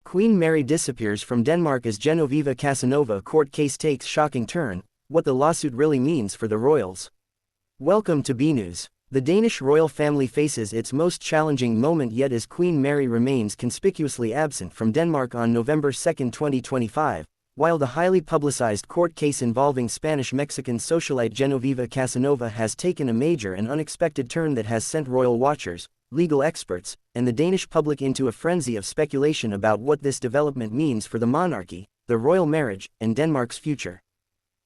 Queen Mary disappears from Denmark as Genoveva Casanova court case takes shocking turn, what the lawsuit really means for the royals. Welcome to BNews. The Danish royal family faces its most challenging moment yet as Queen Mary remains conspicuously absent from Denmark on November 2, 2025, while the highly publicized court case involving Spanish-Mexican socialite Genoveva Casanova has taken a major and unexpected turn that has sent royal watchers, legal experts, and the Danish public into a frenzy of speculation about what this development means for the monarchy, the royal marriage, and Denmark's future.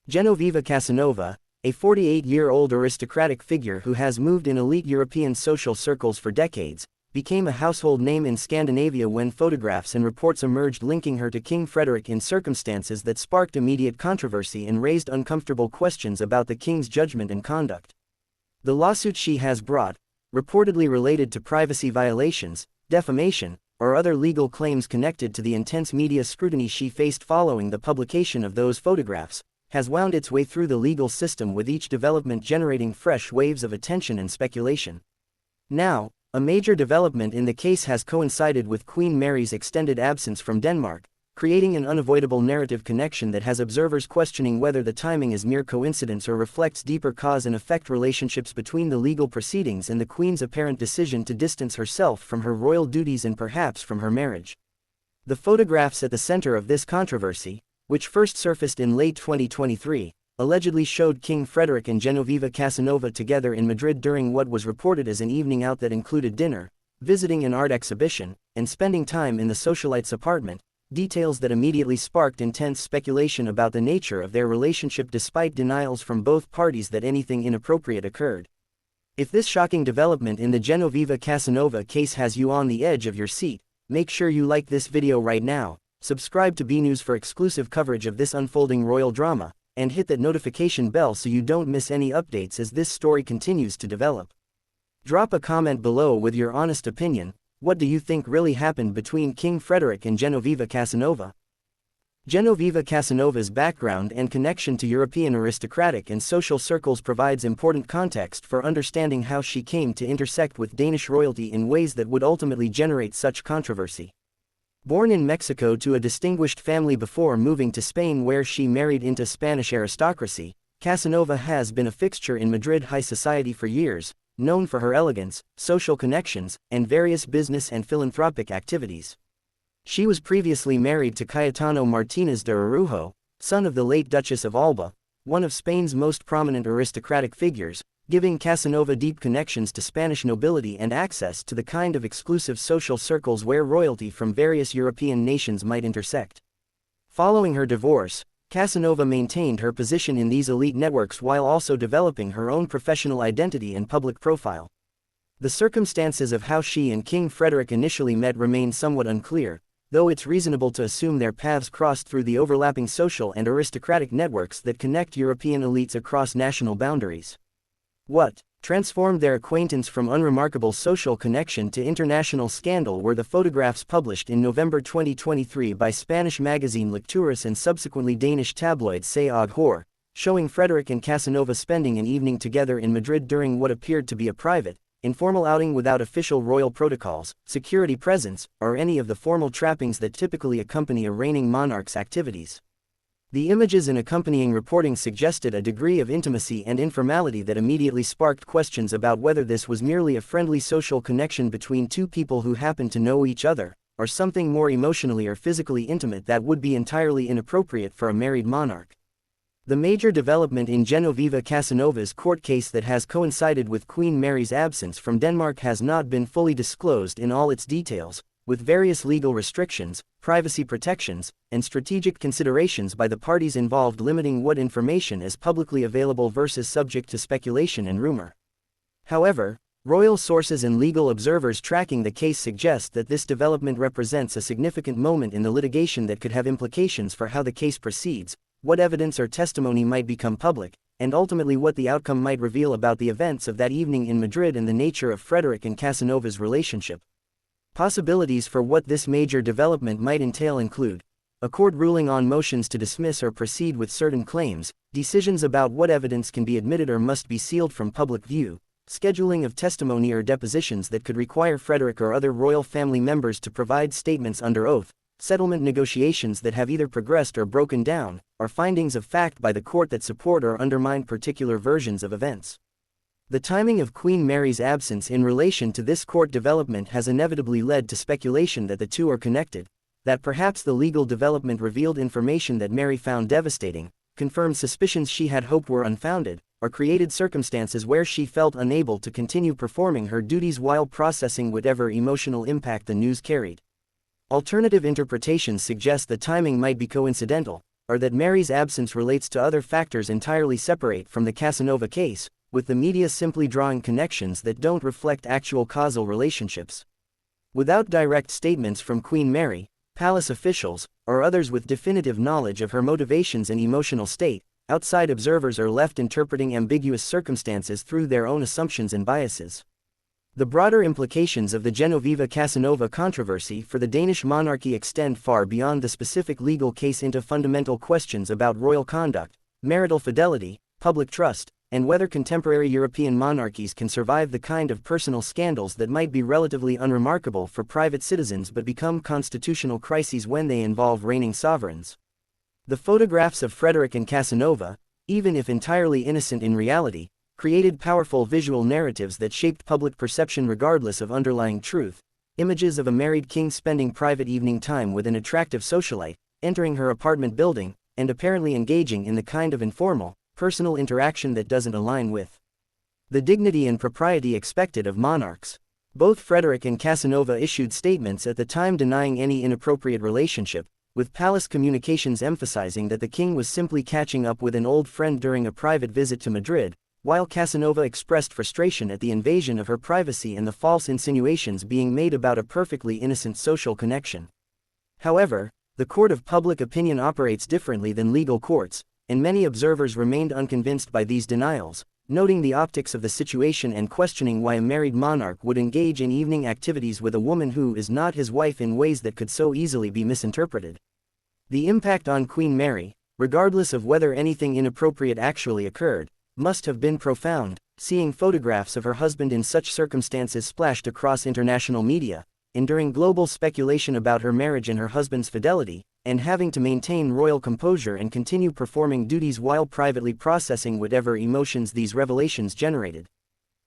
Genoveva Casanova, a 48-year-old aristocratic figure who has moved in elite European social circles for decades, became a household name in Scandinavia when photographs and reports emerged linking her to King Frederik in circumstances that sparked immediate controversy and raised uncomfortable questions about the king's judgment and conduct. The lawsuit she has brought, reportedly related to privacy violations, defamation, or other legal claims connected to the intense media scrutiny she faced following the publication of those photographs, has wound its way through the legal system with each development generating fresh waves of attention and speculation. Now, a major development in the case has coincided with Queen Mary's extended absence from Denmark, creating an unavoidable narrative connection that has observers questioning whether the timing is mere coincidence or reflects deeper cause and effect relationships between the legal proceedings and the Queen's apparent decision to distance herself from her royal duties and perhaps from her marriage. The photographs at the center of this controversy, which first surfaced in late 2023, allegedly showed King Frederik and Genoveva Casanova together in Madrid during what was reported as an evening out that included dinner, visiting an art exhibition, and spending time in the socialite's apartment, details that immediately sparked intense speculation about the nature of their relationship despite denials from both parties that anything inappropriate occurred. If this shocking development in the Genoveva Casanova case has you on the edge of your seat, make sure you like this video right now, subscribe to BNews for exclusive coverage of this unfolding royal drama, and hit that notification bell so you don't miss any updates as this story continues to develop. Drop a comment below with your honest opinion. What do you think really happened between King Frederik and Genoveva Casanova? Genoveva Casanova's background and connection to European aristocratic and social circles provides important context for understanding how she came to intersect with Danish royalty in ways that would ultimately generate such controversy. Born in Mexico to a distinguished family before moving to Spain where she married into Spanish aristocracy, Casanova has been a fixture in Madrid high society for years, known for her elegance, social connections, and various business and philanthropic activities. She was previously married to Cayetano Martínez de Araujo, son of the late Duchess of Alba, one of Spain's most prominent aristocratic figures, giving Casanova deep connections to Spanish nobility and access to the kind of exclusive social circles where royalty from various European nations might intersect. Following her divorce, Casanova maintained her position in these elite networks while also developing her own professional identity and public profile. The circumstances of how she and King Frederik initially met remain somewhat unclear, though it's reasonable to assume their paths crossed through the overlapping social and aristocratic networks that connect European elites across national boundaries. What transformed their acquaintance from unremarkable social connection to international scandal were the photographs published in November 2023 by Spanish magazine Lecturas and subsequently Danish tabloid Se og Hør, showing Frederik and Casanova spending an evening together in Madrid during what appeared to be a private, informal outing without official royal protocols, security presence, or any of the formal trappings that typically accompany a reigning monarch's activities. The images and accompanying reporting suggested a degree of intimacy and informality that immediately sparked questions about whether this was merely a friendly social connection between two people who happened to know each other, or something more emotionally or physically intimate that would be entirely inappropriate for a married monarch. The major development in Genoveva Casanova's court case that has coincided with Queen Mary's absence from Denmark has not been fully disclosed in all its details, with various legal restrictions, privacy protections, and strategic considerations by the parties involved limiting what information is publicly available versus subject to speculation and rumor. However, royal sources and legal observers tracking the case suggest that this development represents a significant moment in the litigation that could have implications for how the case proceeds, what evidence or testimony might become public, and ultimately what the outcome might reveal about the events of that evening in Madrid and the nature of Frederik and Casanova's relationship. Possibilities for what this major development might entail include a court ruling on motions to dismiss or proceed with certain claims, decisions about what evidence can be admitted or must be sealed from public view, scheduling of testimony or depositions that could require Frederik or other royal family members to provide statements under oath, settlement negotiations that have either progressed or broken down, or findings of fact by the court that support or undermine particular versions of events. The timing of Queen Mary's absence in relation to this court development has inevitably led to speculation that the two are connected, that perhaps the legal development revealed information that Mary found devastating, confirmed suspicions she had hoped were unfounded, or created circumstances where she felt unable to continue performing her duties while processing whatever emotional impact the news carried. Alternative interpretations suggest the timing might be coincidental, or that Mary's absence relates to other factors entirely separate from the Casanova case, with the media simply drawing connections that don't reflect actual causal relationships. Without direct statements from Queen Mary, palace officials, or others with definitive knowledge of her motivations and emotional state, outside observers are left interpreting ambiguous circumstances through their own assumptions and biases. The broader implications of the Genoveva Casanova controversy for the Danish monarchy extend far beyond the specific legal case into fundamental questions about royal conduct, marital fidelity, public trust, and whether contemporary European monarchies can survive the kind of personal scandals that might be relatively unremarkable for private citizens but become constitutional crises when they involve reigning sovereigns. The photographs of Frederik and Casanova, even if entirely innocent in reality, created powerful visual narratives that shaped public perception regardless of underlying truth. Images of a married king spending private evening time with an attractive socialite, entering her apartment building, and apparently engaging in the kind of informal, personal interaction that doesn't align with the dignity and propriety expected of monarchs. Both Frederik and Casanova issued statements at the time denying any inappropriate relationship, with palace communications emphasizing that the king was simply catching up with an old friend during a private visit to Madrid, while Casanova expressed frustration at the invasion of her privacy and the false insinuations being made about a perfectly innocent social connection. However, the court of public opinion operates differently than legal courts, and many observers remained unconvinced by these denials, noting the optics of the situation and questioning why a married monarch would engage in evening activities with a woman who is not his wife in ways that could so easily be misinterpreted. The impact on Queen Mary, regardless of whether anything inappropriate actually occurred, must have been profound. Seeing photographs of her husband in such circumstances splashed across international media, enduring global speculation about her marriage and her husband's fidelity, and having to maintain royal composure and continue performing duties while privately processing whatever emotions these revelations generated.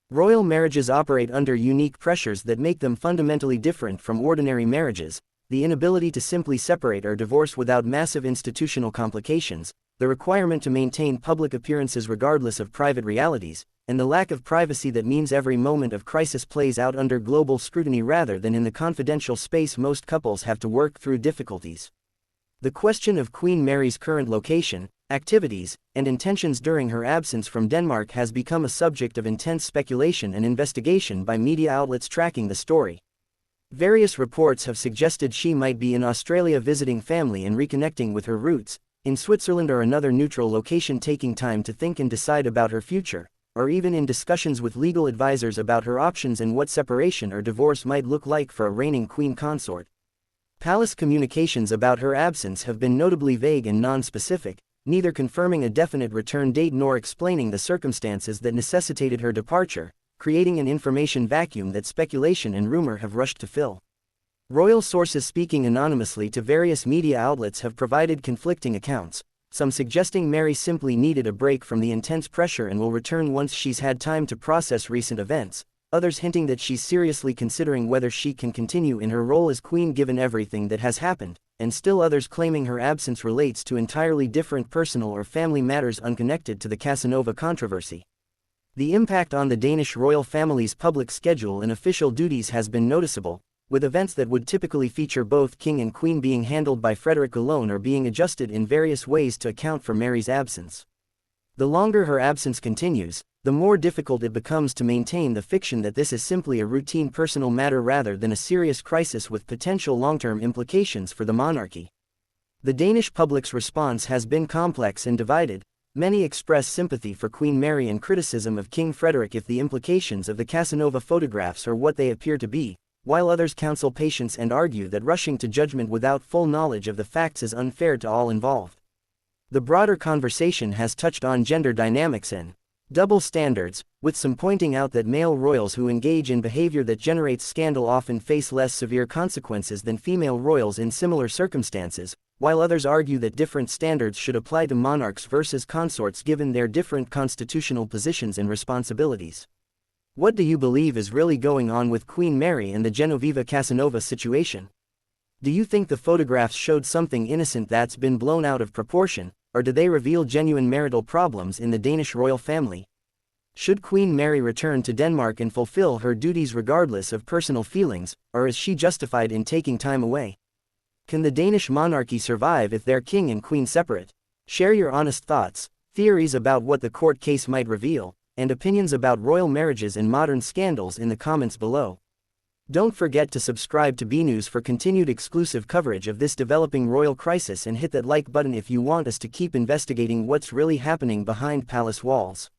Royal marriages operate under unique pressures that make them fundamentally different from ordinary marriages: the inability to simply separate or divorce without massive institutional complications, the requirement to maintain public appearances regardless of private realities, and the lack of privacy that means every moment of crisis plays out under global scrutiny rather than in the confidential space most couples have to work through difficulties. The question of Queen Mary's current location, activities, and intentions during her absence from Denmark has become a subject of intense speculation and investigation by media outlets tracking the story. Various reports have suggested she might be in Australia visiting family and reconnecting with her roots, in Switzerland or another neutral location taking time to think and decide about her future, or even in discussions with legal advisors about her options and what separation or divorce might look like for a reigning queen consort. Palace communications about her absence have been notably vague and non-specific, neither confirming a definite return date nor explaining the circumstances that necessitated her departure, creating an information vacuum that speculation and rumor have rushed to fill. Royal sources speaking anonymously to various media outlets have provided conflicting accounts, some suggesting Mary simply needed a break from the intense pressure and will return once she's had time to process recent events, others hinting that she's seriously considering whether she can continue in her role as queen given everything that has happened, and still others claiming her absence relates to entirely different personal or family matters unconnected to the Casanova controversy. The impact on the Danish royal family's public schedule and official duties has been noticeable, with events that would typically feature both king and queen being handled by Frederik alone or being adjusted in various ways to account for Mary's absence. The longer her absence continues, the more difficult it becomes to maintain the fiction that this is simply a routine personal matter rather than a serious crisis with potential long-term implications for the monarchy. The Danish public's response has been complex and divided. Many express sympathy for Queen Mary and criticism of King Frederik if the implications of the Casanova photographs are what they appear to be, while others counsel patience and argue that rushing to judgment without full knowledge of the facts is unfair to all involved. The broader conversation has touched on gender dynamics and Double standards, with some pointing out that male royals who engage in behavior that generates scandal often face less severe consequences than female royals in similar circumstances, while others argue that different standards should apply to monarchs versus consorts given their different constitutional positions and responsibilities. What do you believe is really going on with Queen Mary and the Genoveva Casanova situation? Do you think the photographs showed something innocent that's been blown out of proportion, or do they reveal genuine marital problems in the Danish royal family? Should Queen Mary return to Denmark and fulfill her duties regardless of personal feelings, or is she justified in taking time away? Can the Danish monarchy survive if their king and queen separate? Share your honest thoughts, theories about what the court case might reveal, and opinions about royal marriages and modern scandals in the comments below. Don't forget to subscribe to BNews for continued exclusive coverage of this developing royal crisis and hit that like button if you want us to keep investigating what's really happening behind palace walls.